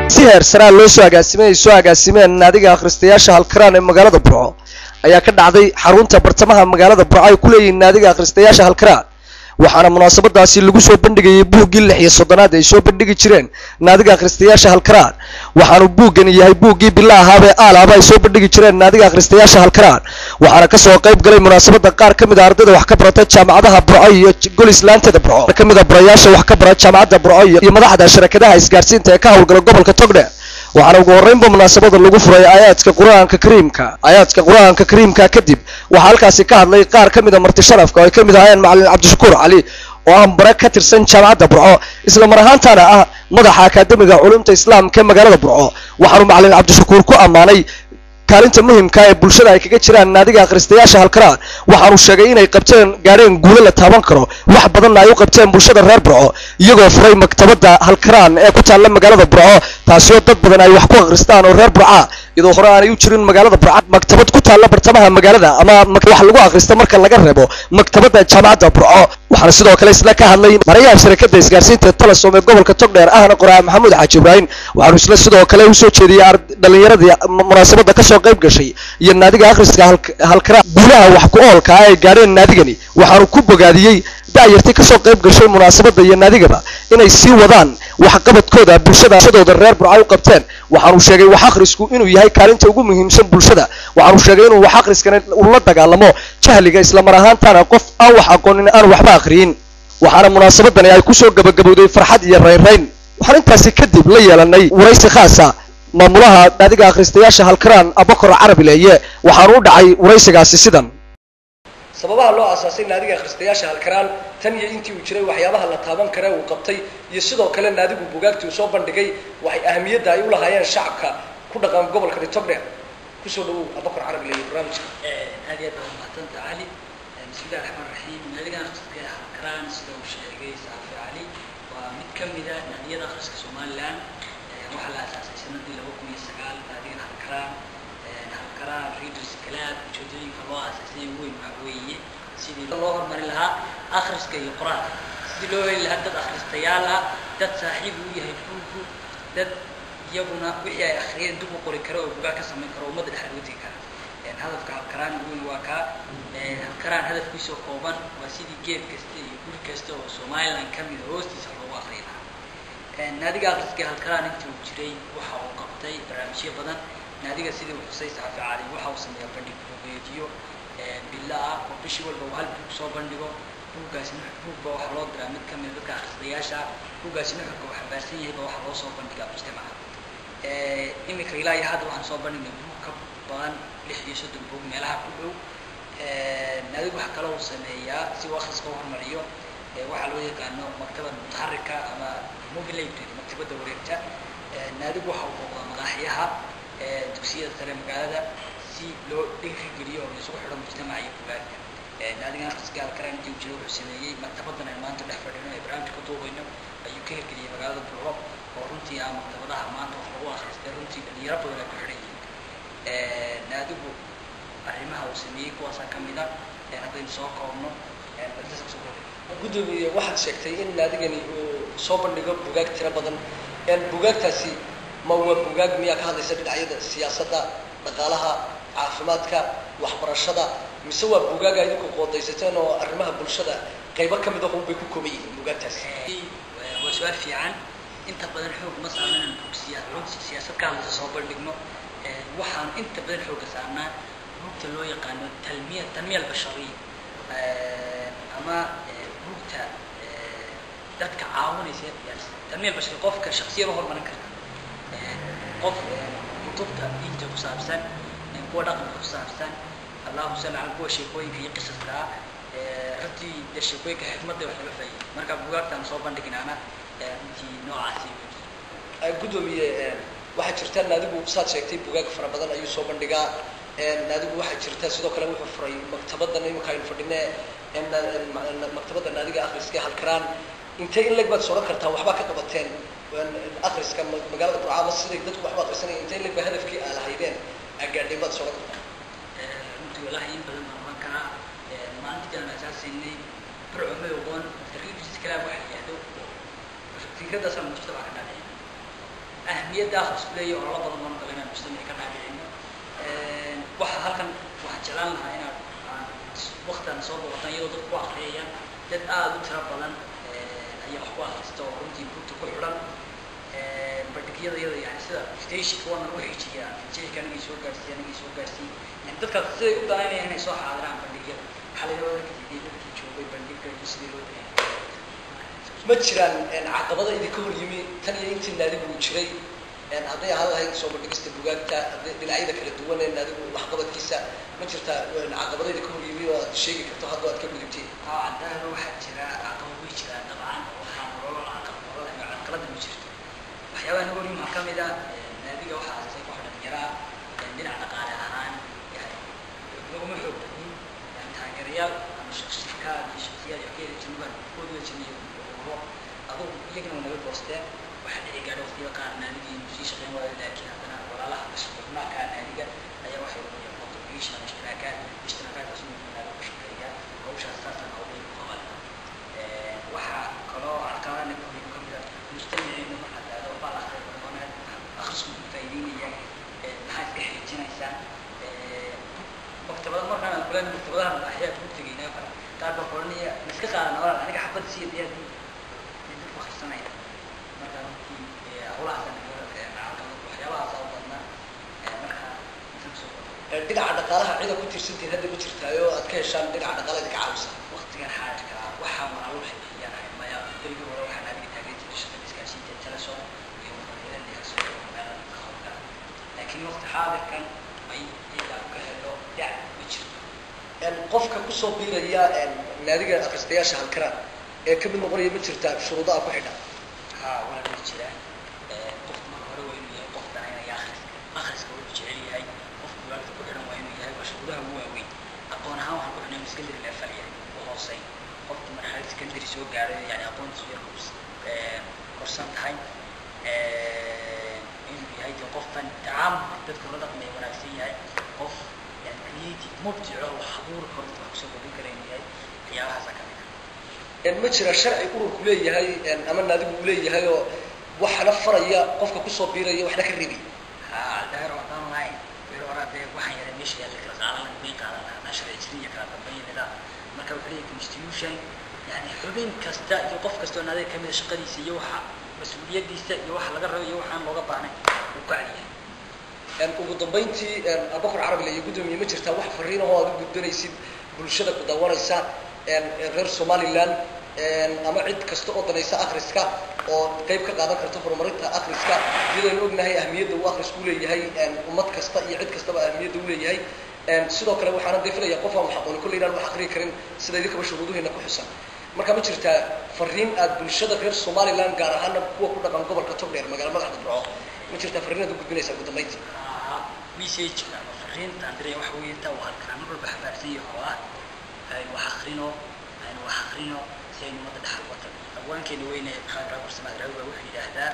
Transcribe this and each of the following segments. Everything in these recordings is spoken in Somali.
سهر سرا لو سو agaasimeen naadiga akhristayaasha halkaraan ee magaalada Burco ayaa ka dhacday xarunta bartamaha magaalada Burco ay ku leeyihiin naadiga akhristayaasha halkaraan waxaana munaasabadaasi lagu soo bandhigay buuggii 16aad ay soo bandhigi jireen naadiga akhristayaasha halkaraan waxaanu buuggan yahay buuggii bilaaha ee aalaaba ay soo bandhigi jireen naadiga akhristayaasha halkaraan waxaana ka soo qayb galay munaasabada qaar kamid ah ardayda wax ka barata jaamacadaha Burco iyo Golislaantada Burco kamid ah barayaasha wax ka barata jaamacadda Burco iyo madaxda shirkadaha isgaarsiinta ee ka hawlgala gobolka Togdheer waxaana ugu horeynba munaasabada lagu furay aayaadka quraanka kariimka kadib waxa halkaasi ka hadlay qaar kamid ah marti sharafka oo ay kamid ahaayeen macallin Cabdishakuur Cali oo aan bara ka tirsan jaamacadda Burco isla mar ahaantaana ah madaxa akaademiga culumta islaamka ee magaalada Burco waxaanu macallin Cabdishakuur ku amaanay kaalinta muhiimka ee bulshada ay kaga jiraan naadiga akhristayaasha halkaraan waxaanu sheegay inay qabteen gaareen guulo la taaban karo wax badan ay u qabteen bulshada reer Burco iyagoo furay maktabada halkaraan ee ku taalla magaalada Burco taasoo dad badan ay wax ku akhristaan oo reer Burco iyadoo hore aanay u jirin magaalada Burco maktabad ku taalla bartamaha magaalada ama wax lagu akhristo marka laga reebo maktabada jaamacadda Burco waxaana sidoo kale isla ka hadlay marayaha shirkadda isgaarsiinta Telesom ee gobolka Togdheer ahna qoraa Maxamuud Xaaji Ibrahim waxaanu isla sidoo kale u soo jeediyay dhalinyaradii munaasabada ka soo qayb gashay iyo naadiga akhriska halkaraan guulaha wax ku oolka ah ee gaareen naadigani waxaanu ku bogaadiyay daayirtii ka soo qayb gashay munaasabada iyo naadigaba inay sii wadaan wax qabadkooda bulshadooda reer Burco u qabteen waxaanu sheegay wax akhrisku inuu yahay kaalinta ugu muhiimsan bulshada waxaanu sheegay inuu wax akhriskana uu la dagaalamo jahliga isla mar ahaantaana qof aan wax aqoonin aan waxba akhriyin waxaana munaasabadani ay ku soo gabagabowday farxad iyo reereyn waxaan intaasi kadib la yeelanay waraysi khaas ah maamulaha naadiga akhristayaasha halkaraan Abakar Carabi leeye waxaanu u dhacay waraysigaasi sidan sababaha loo asaasay naadiga akhristayaasha halkaraan tan iyo intii uu jiray waxyaabaha la taaban kara uu qabtay iyo sidoo kale naadigu buugaagtii uu soo bandhigay waxay ahmiyadda ay u lahaayeen shacabka ku dhaqan gobolka Togdheer ku soo dhawow Abakar Carabi leeye barnaamijka aad iyo aad mahadsan tahay bismillaahir rahmaanir rahiim naadiga akhristayaasha halkaraan sida uu sheegay Saafi Ali waa mid kamid ah naadiyada akhriska Soomaaliland waxa la asaasay sanadii 2009 naadiga halkaraan Readers Club ujeedooyinka loo asaasay weyn waxa weeye sidii loo hormarin lahaa akhriska iyo quraanka sidii loo heli lahaa dad akhristayaal ah dad saaxiib u yahay buugu dad iyaguna wixii ay akhriyeen dib u qori karo oo buugaag ka sameyn karo ummadda dhexdeeda kara hadafka halkaraan weyn waa ka halkaraan hadafkiisa kooban waa sidii geed kasta iyo guri kasta oo Soomaaliland kamid hoostiisa loogu akhriyo naadiga akhriska halkaraan intii uu jiray waxa uu qabtay barnaamijyo badan naadiga sidii uu xusay Saafi Ali waxa uu sameeyay bandhig buugaagyo bilaa oo bishii walba hal buug soo bandhigo buugaasina buugba waxa loo diraa mid kamid dadka akhristayaasha buugaasina wuxuu xambaarsan yahay waxa loo soo bandhigaa mujtamaca imika ilaa hadda waxaan soo bandhignay buug ka badan 36 buug meelaha ku dhow naadigu waxa kale uu sameeyaa si uu akhriska u hormariyo waxa loo yaqaano maktabad mutaharrika ama mobile library maktabada wareegta naadigu waxa uu qodaa madaxyaha dugsiyada sare magaalada si loo dhiirigeliyo oo isugu xidho mujtamaca iyo buugaagta naadiga akhriska halkaraan intii uu jiray wuxuu sameeyay maktabadan ay maanta dhex fadhino ee barnaamijka duubayno ayuu ka hirgeliyay magaalada Burco oo runtii ah maktabadaha maanta wax lagu akhristay runtii dhalinyaro badan ay ku xidhan yihiin naadigu arrimaha uu sameeyay kuwaas ka mid ah haddaynu soo koobno gudoomiye waxaad sheegtay in naadigani uu soo bandhigo buugaag tiro badan buugaagtaasi ma waa buugaag miyaa ka hadlaysa dhinacyada siyaasadda dhaqaalaha caafimaadka waxbarashada mise waa buugaag ay idinku qoodaysateen oo arrimaha bulshada qaybo ka mid ah bay ku kooban yihiin buugaagtaasi waa su'aal fiican inta badan xoog ma saarnaan siyaasad ka hadlaysa soo bandhigno waxaan inta badan xoog saarnaa buugta loo yaqaano tanmiya albashariya ama buugta dadka caawinaysa tanmiya albashariya qofka shakhsiyada hormarin karta qof kutubta inta ku saabsan kuwa dhaqanka ku saabsan Allahu salli ala kuwa sheekooyinka iyo qisaska runtii sheekooyinka xikmadda wax laga faa'iido marka buugaagtan soo bandhignaana intii noocaasi gudoomiye waxa jirta naadigu saad sheegtay buugaag fara badan ayuu soo bandhigaa naadigu waxa jirta sidoo kale wuxuu furay maktabadan imika aynu fadhinay maktabada naadiga akhriska halkaraan intee in leg baad soo kartaa waxba ka qabateen akhriska magaalada Burco ama sidii dadku waxba akhrisanay intee in leg baa hadafkii aad lahaydeen agaadhay baad soo kartaa runtii wallahi in badan baan karaa maalintii aan asaasinay Burco ma oqon Readers Club waxa yahdo fikradaas aan mujtamaca ka dhacay أهمية آخر سكولية ولا بعض من قلنا المجتمع كنا بعينه وحالكن وحجلان هنا وقت أن صوب وطن يوضع قواريا جد ترى بدن أي أخبار استوى ردي بوت كل حلم بدك يلا يعني سدا ستيش كون روحي جيا جي كان يسوق قرسي أنا يسوق قرسي يعني تذكر سيد قدامي هنا يسوق حاضران بدك يلا حالي لو كذي بدك تشوفي بدك يصير له ma jiraan caqabada idinka hor yimi tan iyo intii naadigu uu jiray hadday ahaan lahayd soo bandhigista bugaagta dhinacyada kala duwan ee naadigu waxqabadkiisa ma jirtaa caqabada idinka hor yimi oo aad sheegi karto hadda aad ka gudubtay عندنا واحد جرا عقب وجرا طبعا وحنا نروح عقبة ما jirto waxyaabaha nagu yimid ka mid ah naadiga waxa ay soo baxday jira dhinaca dhaqaale ahaan yani lagu ma xoog badan yani taageerayaal ama shaqsiyaad iyo shaqsiyaad ay keenay jilban oo wajiniyo أبو يجنون من البوستة واحد يقعد وقت يقع نادي مشي شغل ولا لكن عندنا ولا لا بس ما كان نادي أي واحد يحط فيش من اشتراكات رسمي من هذا الشركة أو شخصيات أو بالقوال واحد قالوا على كلام نقول يمكن مستمعين واحد هذا وبعض الأخوان أخصم متفاعلين يعني نحس كحيتين إنسان مكتبات مرة كلنا مكتبات الأحياء متجينا تعرف قرنية مسكت على نوار أنا حبيت سيد يعني سنين مثلا في أولاد waxyaabaha soo badna marka dhinaca dhaqaalaha cida ku tirsantiin hadda ku jirtaayo aad ka heshaan dhinaca dhaqaalaha ka caawisa waqtigan xaaladka waxa aan u xiyanahay maya dariga wala waxa naadiga taageerada shaqada iskaashiga teleson iyo wadada leeyahay meelaha hawga laakiin waqti xaadirkan ay ila ka helo dac ma jirto qofka ku soo biiraya naadiga akhristayaasha halkaraan ee ka mid noqonaya ma jirtaa shuruudaha ku xidhan waa la jira qof marka hore waa inuu yahay qof danayna akhriska uu jecel yahay qofku waalidka ku xidhan waa inuu yahay shuruudaha ugu waaweyn aqoon ahaan waxaan ku xidhnay secondary level yahay oo hoosay qofku marxalad secondary soo gaaray yani aqoontiisu yar korsan tahay inuu yahay qofkan tacaam dadka la dhaqmay wanaagsan yahay qof yani creative mubdico wax abuur karo wax soo gudbin kara inuu yahay waxyaabahaas ka ma jira sharci ururku leeyahay ama naadigu uu leeyahay oo waxna faraya qofka ku soo biiraya waxna ka ribi daahir wadaan lahayn biirorade waxaan yaray meesha yaalla kala qaadan bay qaadan sharci jiriya kala dambeynada marka wuxuu leeyahay constitution yani xubin kasta iyo qof kasta oo naadiga kamid shaqadiisa iyo waxa mas'uuliyadiisa iyo waxa laga rabo iyo waxaan looga baahnay uu ka celiyaa ugu dambeyntii abakar carabi iyo gudoomiye ma jirtaa wax fariin oo aad u gudbanaysid bulshada ku daawanaysa reer Somaliland ama cid kasta oo danaysa akhriska oo qayb ka qaadan karto horumarinta akhriska iyadoo ognahay ahmiyadda uu akhrisku leeyahay ummad kasta iyo cid kastaba ahmiyadda uu leeyahay sidoo kale waxaan deefilayaa qof aan xaqoon kulli inaan wax akhri karin sida idinka shuruuduhina ku xusan marka ma jirtaa fariin aad bulshada reer Somaliland gaar ahaan kuwa ku dhaqan gobolka Togdheer magaalada Magacda Burco ma jirtaa fariin aad u gudbinaysaa ugu dambeyntii message ama fariinta andrey wax weeye taa waa halkan marba xabaarsan yahay ay wax akhrino سين مدة حل وطن أوان كانوا وين خالد رابر سماه رابر وحيد هذا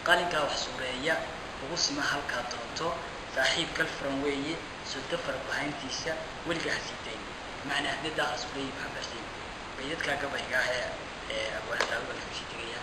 قال إنك وحصورية وقسمة هالك طنطو صاحب كالفرنوية سلطفر بهاين تيسا واللي حسيتين معنى هذا داخل سوري محمد سين بيدك كبيرة أبوان رابر في شيء